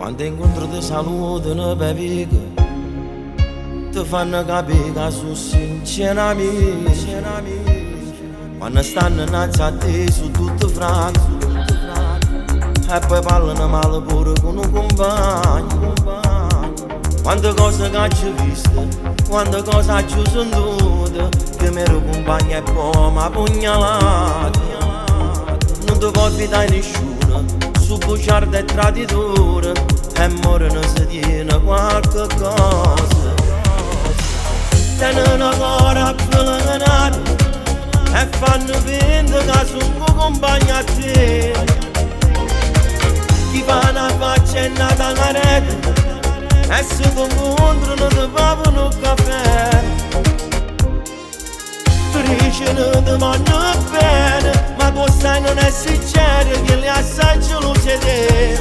Quando incontro ti salutano per vico, ti fanno capire che sono sinceri amici. Quando stanno innanzi a te su tutto franco, e poi parlano male pure con un compagno. Quante cose che hai visto, quante cose hai sentito, che mi compagno e poi mi ha pugnalato. Non ti puoi fidare nessuno, su bugiardo e traditore, e morono se tiene qualche cosa. Tengono ancora appellati e fanno finta che sono compagni a te. Chi fa una faccia è nata a rete e si incontrano ti bevono un caffè. Dicono ti vogliono bene, ma tu sai non è sincero che li assaggi lo siete.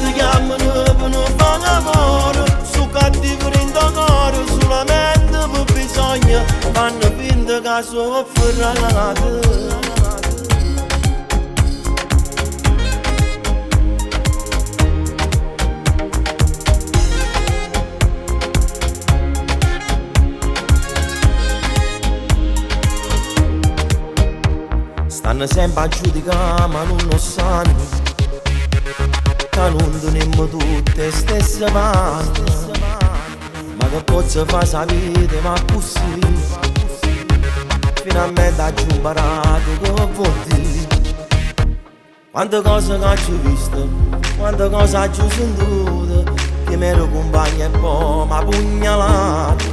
Ti chiamano per non fare amore, su cattivo rindocore, solamente per bisogno fanno finta che sono ferrati. Stanno sempre a giudicare ma non lo sanno, che non teniamo tutte stesse mani. Ma che posso fare sa vita ma così, finalmente ho imparato che vuol dire. Quante cose che ho visto, quante cose ho sentito, che mi ero compagno e poi mi ha pugnalato.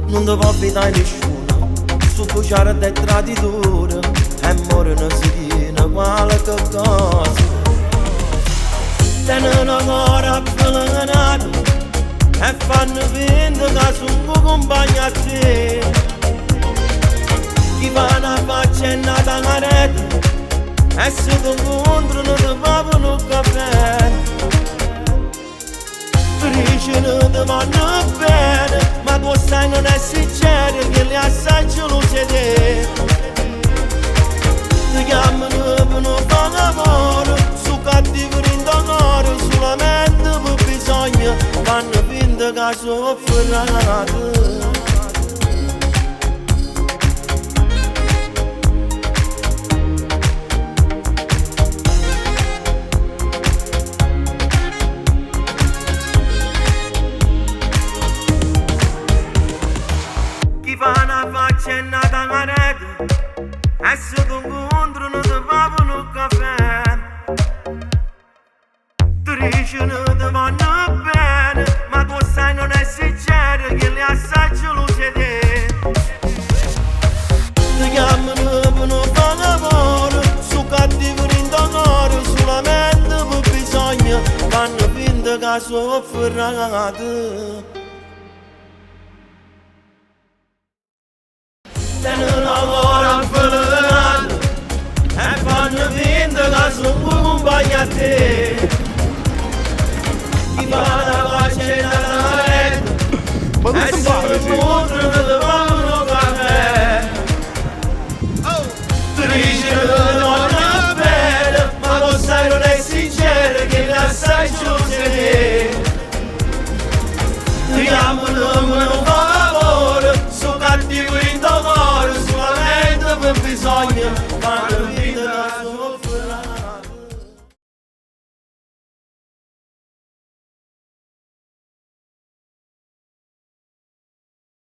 Non ti può fidare nessuno, su bugiardo e traditore, e morono si tiene qualche cosa. Tengono ancora appellati e fanno finta che sono compagni a te. Chi fa una faccia è nata a rete e si incontrano ti bevono un caffè. Dicono ti vogliono bene, ma tu sai non è sincero che li assaggi lo siete. Ti chiamano per non fare amore, su cattivo rindocore, solamente per bisogno fanno finta che sono ferrati. Chi fa una faccia è nata a rete e se ti incontrano ti bevono un caffè. Dicono ti vogliono bene, ma tu sai non è sincero che li assaggi lo siete. Ti chiamano per non fare amore, su cattivo rindocore, solamente per bisogno fanno finta che sono ferrati. Tengono ancora appellati e fanno finta che sono compagni a te. Chi fa la faccia è nata a rete e si incontrano ti bevono un caffè. Dicono ti vogliono bene, ma tu sai non è sincero che li assaggi lo siete. Ti chiamano per non fare amore, su cattivo rindocore, solamente per bisogno fanno